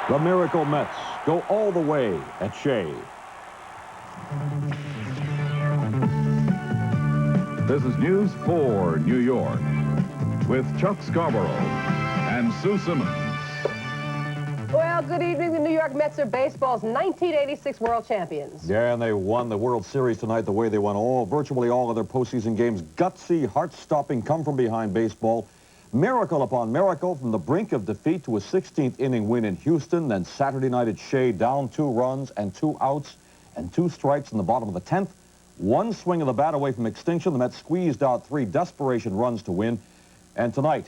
The Miracle Mets go all the way at SHEA. This is News 4 New York with Chuck Scarborough and Sue Simmons. Well, good evening. The New York Mets are baseball's 1986 world champions. Yeah, and they won the World Series tonight the way they won virtually all of their postseason games. Gutsy, heart-stopping, come-from-behind baseball. Miracle upon miracle, from the brink of defeat to a 16th inning win in Houston. Then Saturday night at SHEA, down 2 runs and 2 outs and 2 strikes in the bottom of the 10th. One swing of the bat away from extinction. The Mets squeezed out 3 desperation runs to win. And tonight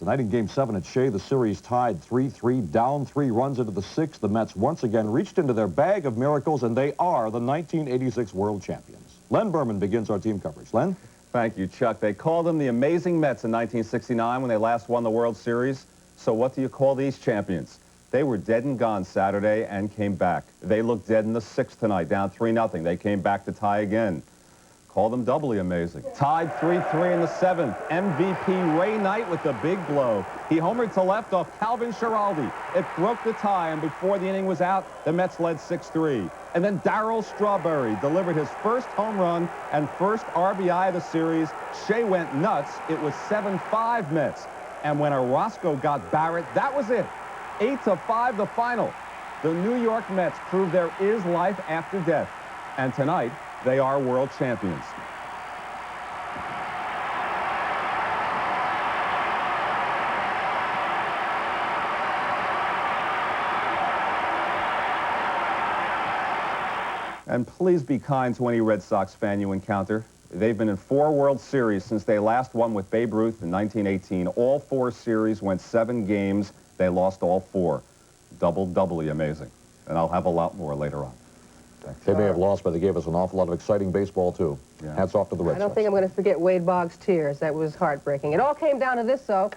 in Game 7 at SHEA, the series tied 3-3, down 3 runs into the 6th. The Mets once again reached into their bag of miracles, and they are the 1986 world champions. Len Berman begins our team coverage. Len? Thank you, Chuck. They called them the Amazing Mets in 1969 when they last won the World Series. So what do you call these champions? They were dead and gone Saturday and came back. They looked dead in the 6th tonight, down 3-0. They came back to tie again. Call them doubly amazing. Tied 3-3 in the 7th. MVP Ray Knight with the big blow. He homered to left off Calvin Schiraldi. It broke the tie, and before the inning was out, the Mets led 6-3. And then Darryl Strawberry delivered his first home run and first RBI of the series. SHEA went nuts. It was 7-5 Mets. And when Orozco got Barrett, that was it. 8-5 the final. The New York Mets proved there is life after death. And tonight, they are world champions. And please be kind to any Red Sox fan you encounter. They've been in 4 World Series since they last won with Babe Ruth in 1918. All 4 series went 7 games. They lost all 4. Doubly amazing. And I'll have a lot more later on. They may have lost, but they gave us an awful lot of exciting baseball, too. Yeah. Hats off to the Red Sox. I don't think I'm going to forget Wade Boggs' tears. That was heartbreaking. It all came down to this, though.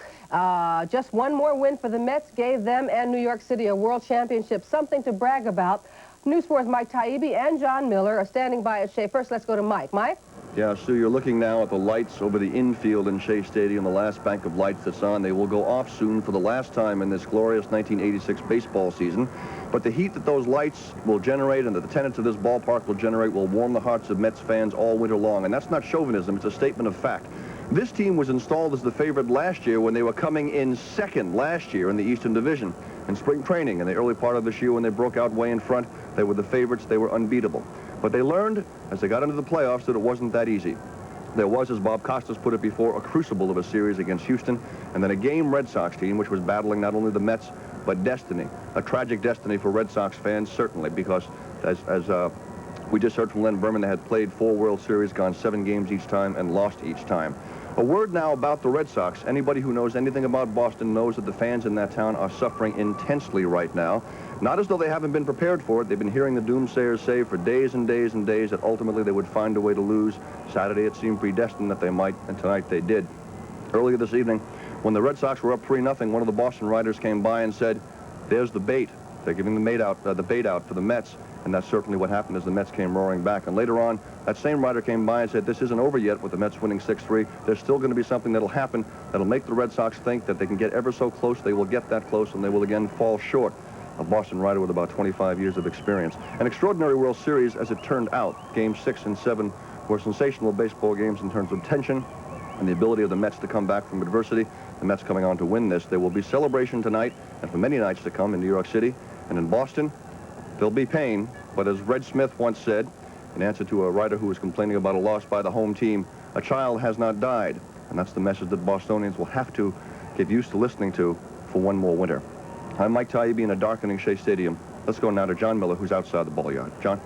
Just one more win for the Mets gave them and New York City a world championship, something to brag about. News 4's Mike Taibbi and John Miller are standing by at SHEA. First, let's go to Mike. Mike? Yeah, Sue, you're looking now at the lights over the infield in SHEA Stadium, the last bank of lights that's on. They will go off soon for the last time in this glorious 1986 baseball season. But the heat that those lights will generate and that the tenants of this ballpark will generate will warm the hearts of Mets fans all winter long. And that's not chauvinism, it's a statement of fact. This team was installed as the favorite last year when they were coming in second last year in the Eastern Division. In spring training, in the early part of this year when they broke out way in front, they were the favorites, they were unbeatable. But they learned, as they got into the playoffs, that it wasn't that easy. There was, as Bob Costas put it before, a crucible of a series against Houston, and then a game Red Sox team which was battling not only the Mets, but destiny. A tragic destiny for Red Sox fans, certainly, because as we just heard from Len Berman, they had played 4 World Series, gone 7 games each time, and lost each time. A word now about the Red Sox. Anybody who knows anything about Boston knows that the fans in that town are suffering intensely right now. Not as though they haven't been prepared for it. They've been hearing the doomsayers say for days and days and days that ultimately they would find a way to lose. Saturday it seemed predestined that they might, and tonight they did. Earlier this evening, when the Red Sox were up 3-0, one of the Boston writers came by and said, "There's the bait. They're giving the bait out for the Mets." And that's certainly what happened as the Mets came roaring back. And later on, that same writer came by and said, this isn't over yet with the Mets winning 6-3. There's still going to be something that'll happen that'll make the Red Sox think that they can get ever so close. They will get that close, and they will again fall short. A Boston writer with about 25 years of experience. An extraordinary World Series, as it turned out. Games 6 and 7 were sensational baseball games in terms of tension and the ability of the Mets to come back from adversity. The Mets coming on to win this. There will be celebration tonight and for many nights to come in New York City. And in Boston, there'll be pain. But as Red Smith once said, in answer to a writer who was complaining about a loss by the home team, a child has not died. And that's the message that Bostonians will have to get used to listening to for one more winter. I'm Mike Taibbi in a darkening SHEA Stadium. Let's go now to John Miller, who's outside the ball yard. John?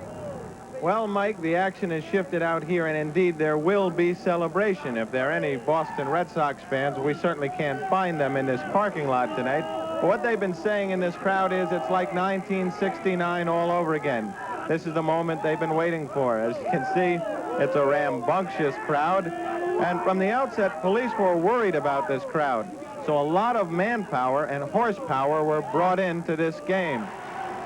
Well, Mike, the action has shifted out here, and indeed there will be celebration. If there are any Boston Red Sox fans, we certainly can't find them in this parking lot tonight. But what they've been saying in this crowd is it's like 1969 all over again. This is the moment they've been waiting for. As you can see, it's a rambunctious crowd. And from the outset, police were worried about this crowd. So a lot of manpower and horsepower were brought into this game.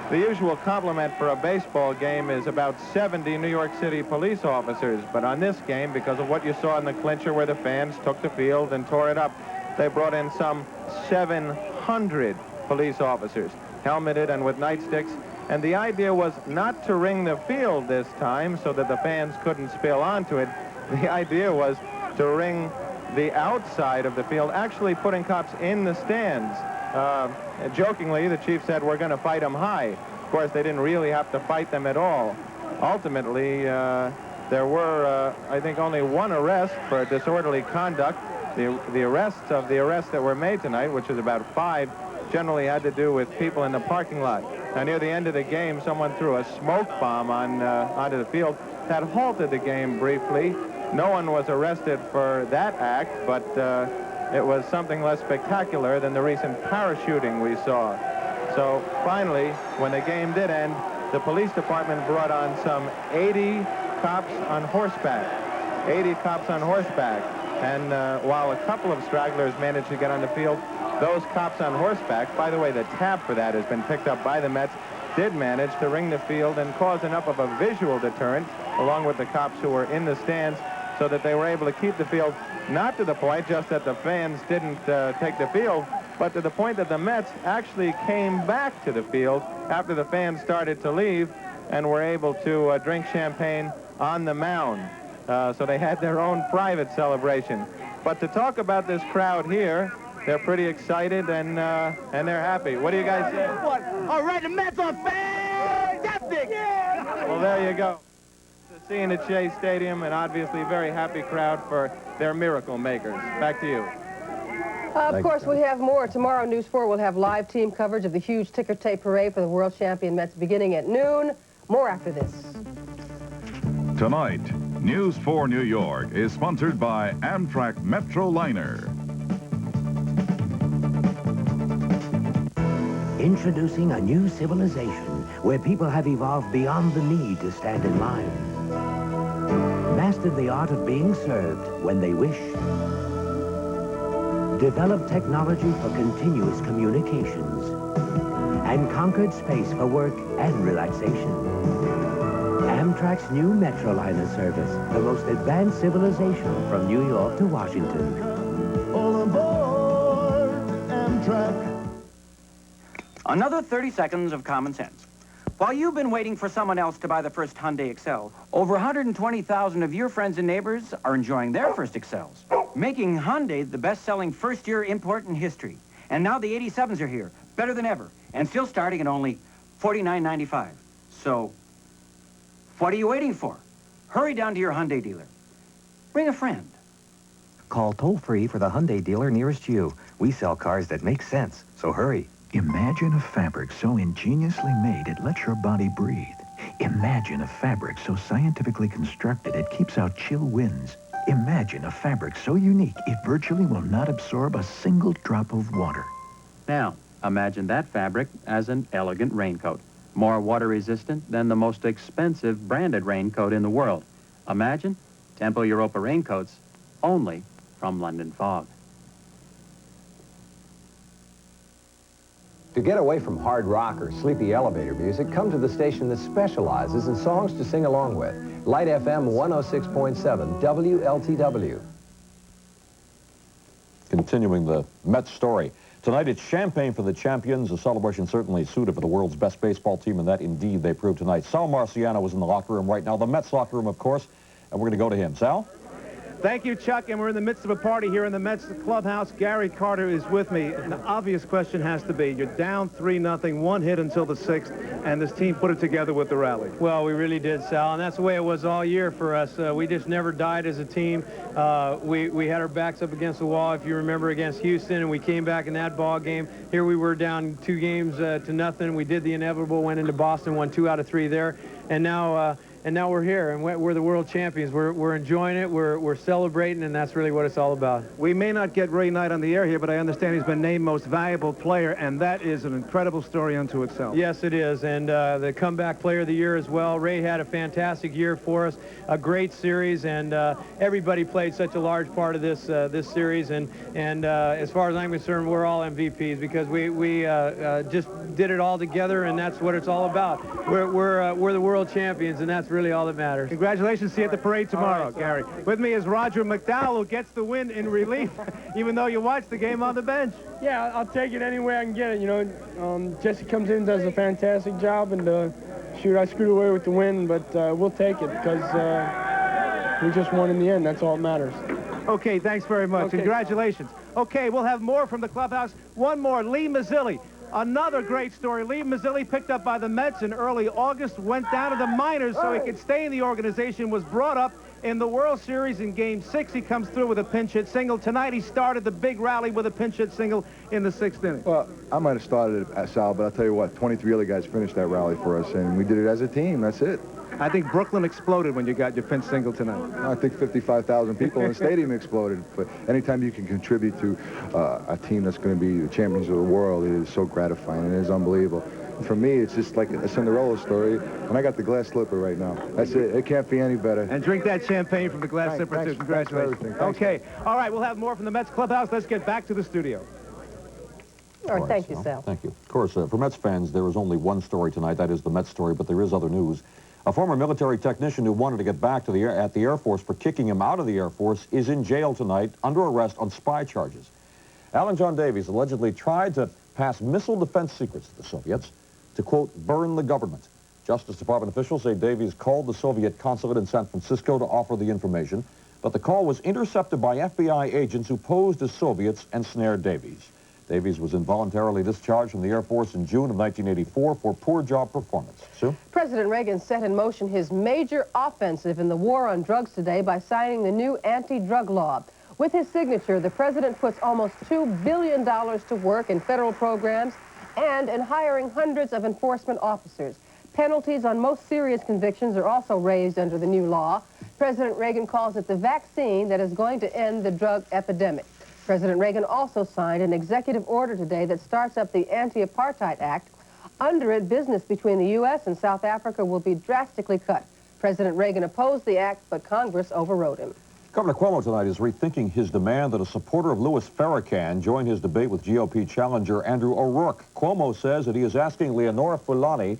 The usual complement for a baseball game is about 70 New York City police officers. But on this game, because of what you saw in the clincher where the fans took the field and tore it up, they brought in some 700 police officers. helmeted and with nightsticks. And the idea was not to ring the field this time so that the fans couldn't spill onto it. The idea was to ring the outside of the field, actually putting cops in the stands. Jokingly, the chief said, we're going to fight them high. Of course, they didn't really have to fight them at all. Ultimately, there were, I think, only one arrest for disorderly conduct. The arrests that were made tonight, which is about 5, generally had to do with people in the parking lot. Now, near the end of the game, someone threw a smoke bomb onto the field. That halted the game briefly. No one was arrested for that act, but it was something less spectacular than the recent parachuting we saw. So finally, when the game did end, the police department brought on some 80 cops on horseback. 80 cops on horseback. And while a couple of stragglers managed to get on the field, those cops on horseback, by the way, the tab for that has been picked up by the Mets, did manage to ring the field and cause enough of a visual deterrent, along with the cops who were in the stands, so that they were able to keep the field, not to the point just that the fans didn't take the field, but to the point that the Mets actually came back to the field after the fans started to leave and were able to drink champagne on the mound. So they had their own private celebration. But to talk about this crowd here, they're pretty excited and they're happy. What do you guys say? All right, the Mets are fantastic! Yeah. Well, there you go. The scene at SHEA Stadium, an obviously very happy crowd for their miracle makers. Back to you. Of course, we have more. Tomorrow, News 4 will have live team coverage of the huge ticker tape parade for the world champion Mets beginning at noon. More after this. Tonight, News 4 New York is sponsored by Amtrak Metroliner. Introducing a new civilization where people have evolved beyond the need to stand in line. Mastered the art of being served when they wish. Developed technology for continuous communications. And conquered space for work and relaxation. Amtrak's new Metroliner service, the most advanced civilization from New York to Washington. All aboard Amtrak. Another 30 seconds of common sense. While you've been waiting for someone else to buy the first Hyundai Excel, over 120,000 of your friends and neighbors are enjoying their first Excels, making Hyundai the best-selling first-year import in history. And now the 87s are here, better than ever, and still starting at only $49.95. So, what are you waiting for? Hurry down to your Hyundai dealer. Bring a friend. Call toll-free for the Hyundai dealer nearest you. We sell cars that make sense, so hurry. Imagine a fabric so ingeniously made it lets your body breathe. Imagine a fabric so scientifically constructed it keeps out chill winds. Imagine a fabric so unique it virtually will not absorb a single drop of water. Now, imagine that fabric as an elegant raincoat, more water-resistant than the most expensive branded raincoat in the world. Imagine Tempo Europa raincoats only from London Fog. To get away from hard rock or sleepy elevator music, come to the station that specializes in songs to sing along with. Light FM 106.7 WLTW. Continuing the Mets story. Tonight it's champagne for the champions, a celebration certainly suited for the world's best baseball team, and that indeed they proved tonight. Sal Marciano is in the locker room right now, the Mets locker room, of course, and we're going to go to him. Sal? Thank you, Chuck, and we're in the midst of a party here in the Mets clubhouse. Gary Carter is with me. An obvious question has to be, you're down 3-0, one hit until the 6th, and this team put it together with the rally. Well, we really did, Sal, and that's the way it was all year for us. We just never died as a team. We had our backs up against the wall, if you remember, against Houston, and we came back in that ball game. Here we were down 2 games to nothing. We did the inevitable, went into Boston, won 2 out of 3 there, and now we're here, and we're the world champions. We're enjoying it, we're celebrating, and that's really what it's all about. We may not get Ray Knight on the air here, but I understand he's been named most valuable player, and that is an incredible story unto itself. Yes, it is, and the comeback player of the year as well. Ray had a fantastic year for us, a great series, and everybody played such a large part of this series, and as far as I'm concerned, we're all MVPs because we just did it all together, and that's what it's all about. We're the world champions, and that's really all that matters. Congratulations. See you at the parade tomorrow, All right, Gary. With me is Roger McDowell, who gets the win in relief, even though you watched the game on the bench. Yeah, I'll take it any way I can get it. You know, Jesse comes in, does a fantastic job, and shoot, I screwed away with the win, but we'll take it because we just won in the end. That's all that matters. Okay, thanks very much. Okay. Congratulations. Okay, we'll have more from the clubhouse. One more, Lee Mazzilli. Another great story. Lee Mazzilli, picked up by the Mets in early August, went down to the minors so he could stay in the organization, was brought up in the World Series in Game 6. He comes through with a pinch hit single. Tonight he started the big rally with a pinch hit single in the 6th inning. Well, I might have started it, Sal, but I'll tell you what, 23 other guys finished that rally for us, and we did it as a team. That's it. I think Brooklyn exploded when you got your pinch single tonight. I think 55,000 people in the stadium exploded. But anytime you can contribute to a team that's going to be the champions of the world, it is so gratifying. It is unbelievable. For me, it's just like a Cinderella story, and I got the glass slipper right now. That's it. It can't be any better. And drink that champagne from the glass slipper, too. Congratulations. Okay. All right, we'll have more from the Mets clubhouse. Let's get back to the studio. All right, thank you, Sal. Thank you. Of course, for Mets fans, there is only one story tonight. That is the Mets story, but there is other news. A former military technician who wanted to get back to the Air Force for kicking him out of the Air Force is in jail tonight under arrest on spy charges. Alan John Davies allegedly tried to pass missile defense secrets to the Soviets to, quote, burn the government. Justice Department officials say Davies called the Soviet consulate in San Francisco to offer the information, but the call was intercepted by FBI agents who posed as Soviets and snared Davies. Davies was involuntarily discharged from the Air Force in June of 1984 for poor job performance. Sue? President Reagan set in motion his major offensive in the war on drugs today by signing the new anti-drug law. With his signature, the president puts almost $2 billion to work in federal programs and in hiring hundreds of enforcement officers. Penalties on most serious convictions are also raised under the new law. President Reagan calls it the vaccine that is going to end the drug epidemic. President Reagan also signed an executive order today that starts up the Anti-Apartheid Act. Under it, business between the U.S. and South Africa will be drastically cut. President Reagan opposed the act, but Congress overrode him. Governor Cuomo tonight is rethinking his demand that a supporter of Louis Farrakhan join his debate with GOP challenger Andrew O'Rourke. Cuomo says that he is asking Leonora Fulani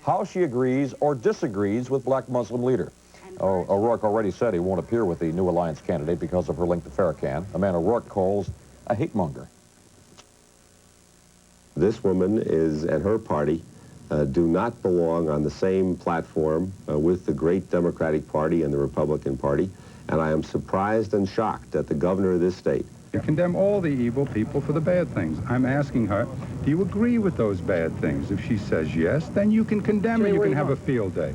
how she agrees or disagrees with black Muslim leader. O'Rourke already said he won't appear with the New Alliance candidate because of her link to Farrakhan, a man O'Rourke calls a hate monger. This woman and her party do not belong on the same platform with the great Democratic Party and the Republican Party, and I am surprised and shocked that the governor of this state You condemn all the evil people for the bad things. I'm asking her, do you agree with those bad things? If she says yes, then you can condemn her. You can have a field day.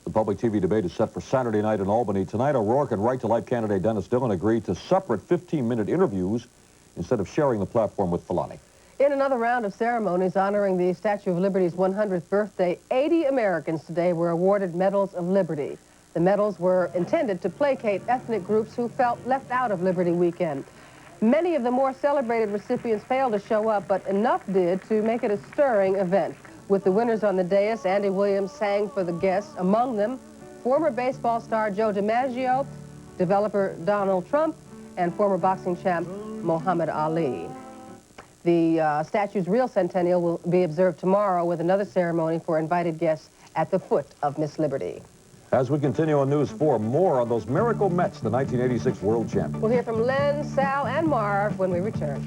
The public TV debate is set for Saturday night in Albany. Tonight, O'Rourke and Right-to-Life candidate Dennis Dillon agreed to separate 15-minute interviews instead of sharing the platform with Fulani. In another round of ceremonies honoring the Statue of Liberty's 100th birthday, 80 Americans today were awarded Medals of Liberty. The medals were intended to placate ethnic groups who felt left out of Liberty Weekend. Many of the more celebrated recipients failed to show up, but enough did to make it a stirring event. With the winners on the dais, Andy Williams sang for the guests, among them former baseball star Joe DiMaggio, developer Donald Trump, and former boxing champ Muhammad Ali. The statue's real centennial will be observed tomorrow with another ceremony for invited guests at the foot of Miss Liberty. As we continue on News 4, more on those miracle Mets, the 1986 world champions. We'll hear from Len, Sal, and Marv when we return.